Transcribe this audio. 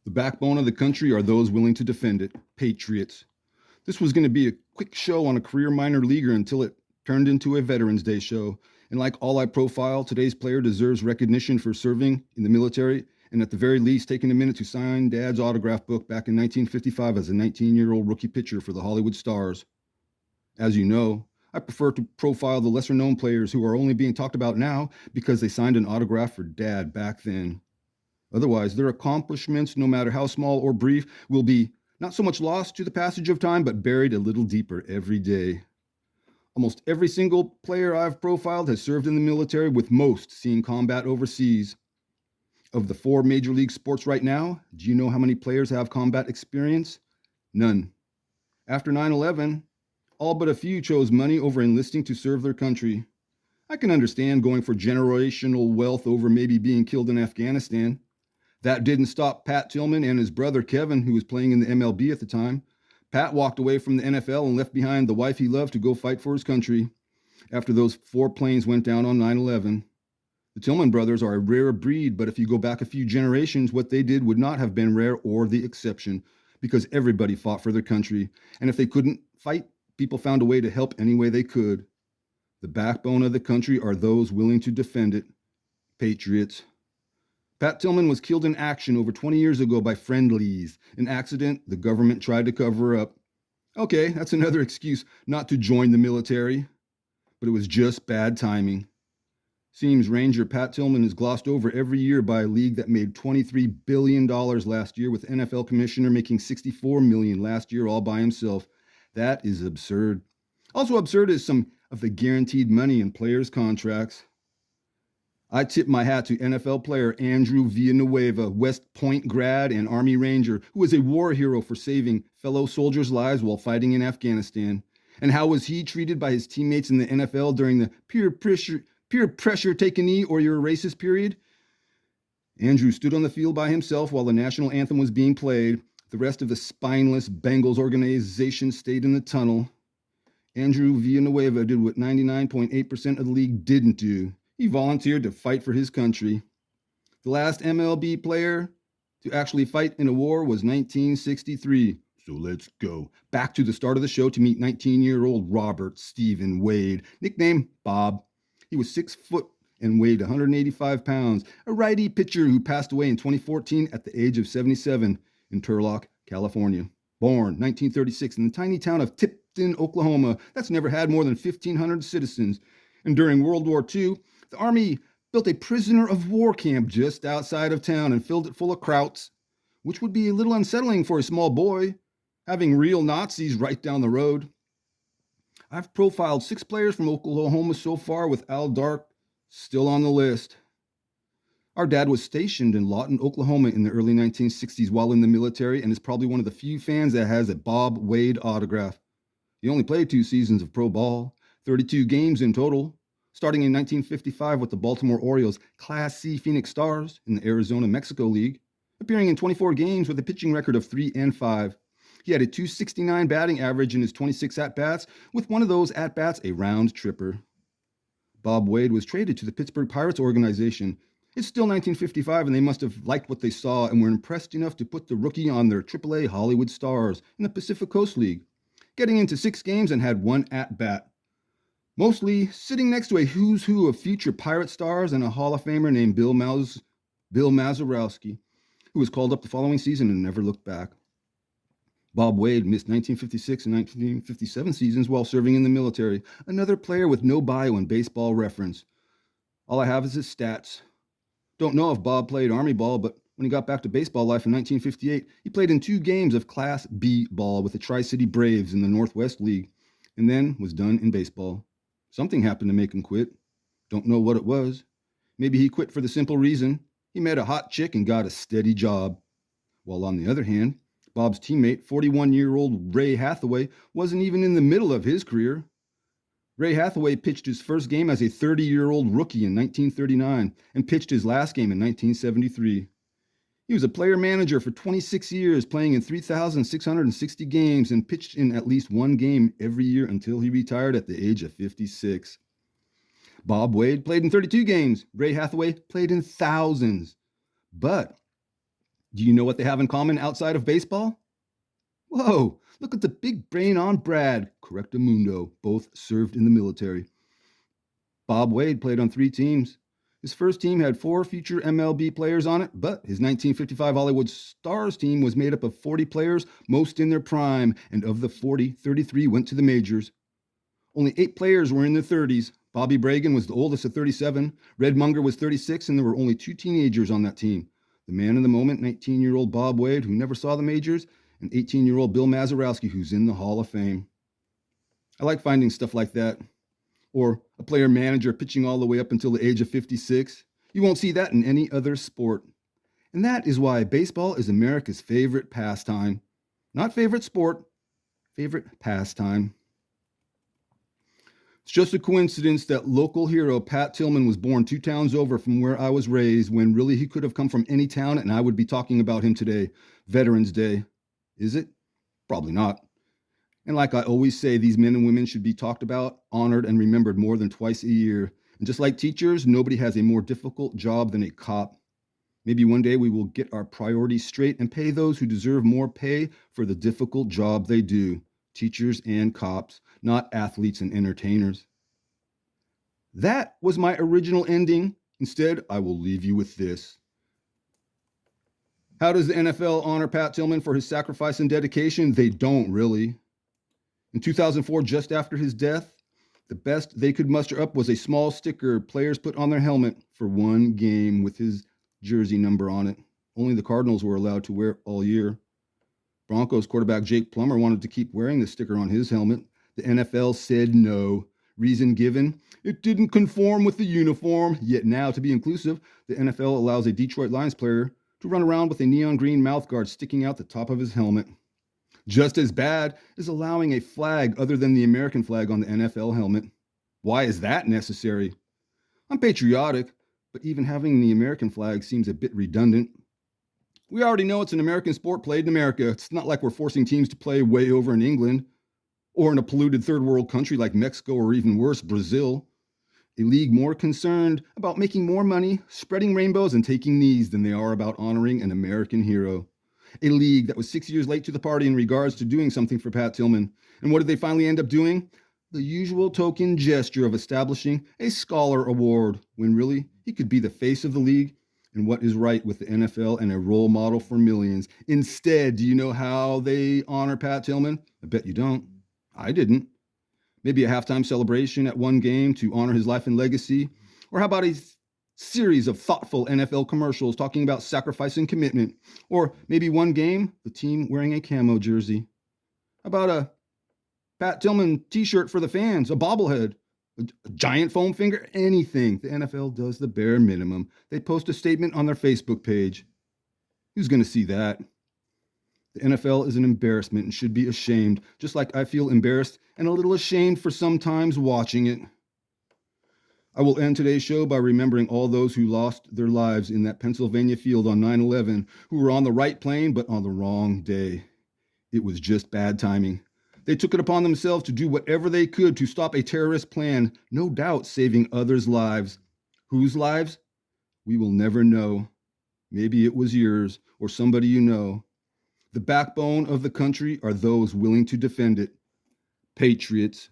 The backbone of the country are those willing to defend it, Patriots. This was going to be a quick show on a career minor leaguer until it turned into a Veterans Day show. And like all I profile, today's player deserves recognition for serving in the military and at the very least taking a minute to sign Dad's autograph book back in 1955 as a 19-year-old rookie pitcher for the Hollywood Stars. As you know, I prefer to profile the lesser-known players who are only being talked about now because they signed an autograph for Dad back then. Otherwise, their accomplishments, no matter how small or brief, will be not so much lost to the passage of time, but buried a little deeper every day. Almost every single player I've profiled has served in the military, with most seeing combat overseas. Of the 4 major league sports right now, do you know how many players have combat experience? None. After 9/11, all but a few chose money over enlisting to serve their country. I can understand going for generational wealth over maybe being killed in Afghanistan. That didn't stop Pat Tillman and his brother Kevin, who was playing in the MLB at the time. Pat walked away from the NFL and left behind the wife he loved to go fight for his country after those 4 planes went down on 9/11. The Tillman brothers are a rare breed, but if you go back a few generations, what they did would not have been rare or the exception, because everybody fought for their country. And if they couldn't fight, people found a way to help any way they could. The backbone of the country are those willing to defend it. Patriots. Pat Tillman was killed in action over 20 years ago by friendlies, an accident the government tried to cover up. Okay, that's another excuse not to join the military, but it was just bad timing. Seems Ranger Pat Tillman is glossed over every year by a league that made $23 billion last year, with NFL commissioner making $64 million last year all by himself. That is absurd. Also absurd is some of the guaranteed money in players' contracts. I tip my hat to NFL player Andrew Villanueva, West Point grad and Army Ranger, who was a war hero for saving fellow soldiers' lives while fighting in Afghanistan. And how was he treated by his teammates in the NFL during the peer pressure take a knee or you're a racist period? Andrew stood on the field by himself while the national anthem was being played. The rest of the spineless Bengals organization stayed in the tunnel. Andrew Villanueva did what 99.8% of the league didn't do. He volunteered to fight for his country. The last MLB player to actually fight in a war was 1963. So let's go back to the start of the show to meet 19-year-old Robert Stephen Wade, nicknamed Bob. He was 6 foot and weighed 185 pounds, a righty pitcher who passed away in 2014 at the age of 77 in Turlock, California. Born 1936 in the tiny town of Tipton, Oklahoma, that's never had more than 1,500 citizens. And during World War II, the Army built a prisoner of war camp just outside of town and filled it full of krauts, which would be a little unsettling for a small boy, having real Nazis right down the road. I've profiled 6 players from Oklahoma so far, with Al Dark still on the list. Our dad was stationed in Lawton, Oklahoma in the early 1960s while in the military, and is probably one of the few fans that has a Bob Wade autograph. He only played 2 seasons of pro ball, 32 games in total, starting in 1955 with the Baltimore Orioles Class C Phoenix Stars in the Arizona-Mexico League, appearing in 24 games with a pitching record of 3-5. He had a .269 batting average in his 26 at-bats, with one of those at-bats a round tripper. Bob Wade was traded to the Pittsburgh Pirates Organization. It's still 1955, and they must have liked what they saw and were impressed enough to put the rookie on their AAA Hollywood Stars in the Pacific Coast League, getting into 6 games and had 1 at-bat. Mostly sitting next to a who's who of future Pirate stars and a Hall of Famer named Bill Mazeroski, who was called up the following season and never looked back. Bob Wade missed 1956 and 1957 seasons while serving in the military, another player with no bio in Baseball Reference. All I have is his stats. Don't know if Bob played Army ball, but when he got back to baseball life in 1958, he played in 2 games of Class B ball with the Tri-City Braves in the Northwest League, and then was done in baseball. Something happened to make him quit. Don't know what it was. Maybe he quit for the simple reason he met a hot chick and got a steady job. While on the other hand, Bob's teammate, 41-year-old Ray Hathaway, wasn't even in the middle of his career. Ray Hathaway pitched his first game as a 30-year-old rookie in 1939 and pitched his last game in 1973. He was a player manager for 26 years, playing in 3,660 games and pitched in at least 1 game every year until he retired at the age of 56. Bob Wade played in 32 games. Ray Hathaway played in thousands. But Do you know what they have in common outside of baseball? Whoa, look at the big brain on Brad. Correctamundo, both served in the military. Bob Wade played on 3 teams. His first team had 4 future MLB players on it, but his 1955 Hollywood Stars team was made up of 40 players, most in their prime, and of the 40, 33 went to the majors. Only 8 players were in their 30s. Bobby Bragan was the oldest at 37, Red Munger was 36, and there were only 2 teenagers on that team. The man of the moment, 19-year-old Bob Wade, who never saw the majors, and 18-year-old Bill Mazeroski, who's in the Hall of Fame. I like finding stuff like that. Or a player manager pitching all the way up until the age of 56. You won't see that in any other sport. And that is why baseball is America's favorite pastime. Not favorite sport, favorite pastime. It's just a coincidence that local hero Pat Tillman was born 2 towns over from where I was raised, when really he could have come from any town and I would be talking about him today. Veterans Day. Is it? Probably not. And like I always say, these men and women should be talked about, honored, and remembered more than twice a year. And just like teachers, nobody has a more difficult job than a cop. Maybe one day we will get our priorities straight and pay those who deserve more pay for the difficult job they do. Teachers and cops, not athletes and entertainers. That was my original ending. Instead, I will leave you with this. How does the NFL honor Pat Tillman for his sacrifice and dedication? They don't really. In 2004, just after his death, the best they could muster up was a small sticker players put on their helmet for 1 game with his jersey number on it. Only the Cardinals were allowed to wear it all year. Broncos quarterback Jake Plummer wanted to keep wearing the sticker on his helmet. The NFL said no. Reason given, it didn't conform with the uniform. Yet now, to be inclusive, the NFL allows a Detroit Lions player to run around with a neon green mouthguard sticking out the top of his helmet. Just as bad is allowing a flag other than the American flag on the NFL helmet. Why is that necessary? I'm patriotic, but even having the American flag seems a bit redundant. We already know it's an American sport played in America. It's not like we're forcing teams to play way over in England or in a polluted third world country like Mexico or even worse, Brazil. A league more concerned about making more money, spreading rainbows, and taking knees than they are about honoring an American hero. A league that was 6 years late to the party in regards to doing something for Pat Tillman. And what did they finally end up doing? The usual token gesture of establishing a scholar award, when really he could be the face of the league and what is right with the NFL and a role model for millions. Instead, do you know how they honor Pat Tillman? I bet you don't. I didn't. Maybe a halftime celebration at 1 game to honor his life and legacy? Or how about a series of thoughtful NFL commercials talking about sacrifice and commitment? Or maybe 1 game, the team wearing a camo jersey? How about a Pat Tillman t-shirt for the fans, a bobblehead, a giant foam finger, anything? The NFL does the bare minimum. They post a statement on their Facebook page. Who's going to see that? The NFL is an embarrassment and should be ashamed, just like I feel embarrassed and a little ashamed for sometimes watching it. I will end today's show by remembering all those who lost their lives in that Pennsylvania field on 9/11, who were on the right plane but on the wrong day. It was just bad timing. They took it upon themselves to do whatever they could to stop a terrorist plan, no doubt saving others' lives. Whose lives? We will never know. Maybe it was yours or somebody you know. The backbone of the country are those willing to defend it. Patriots.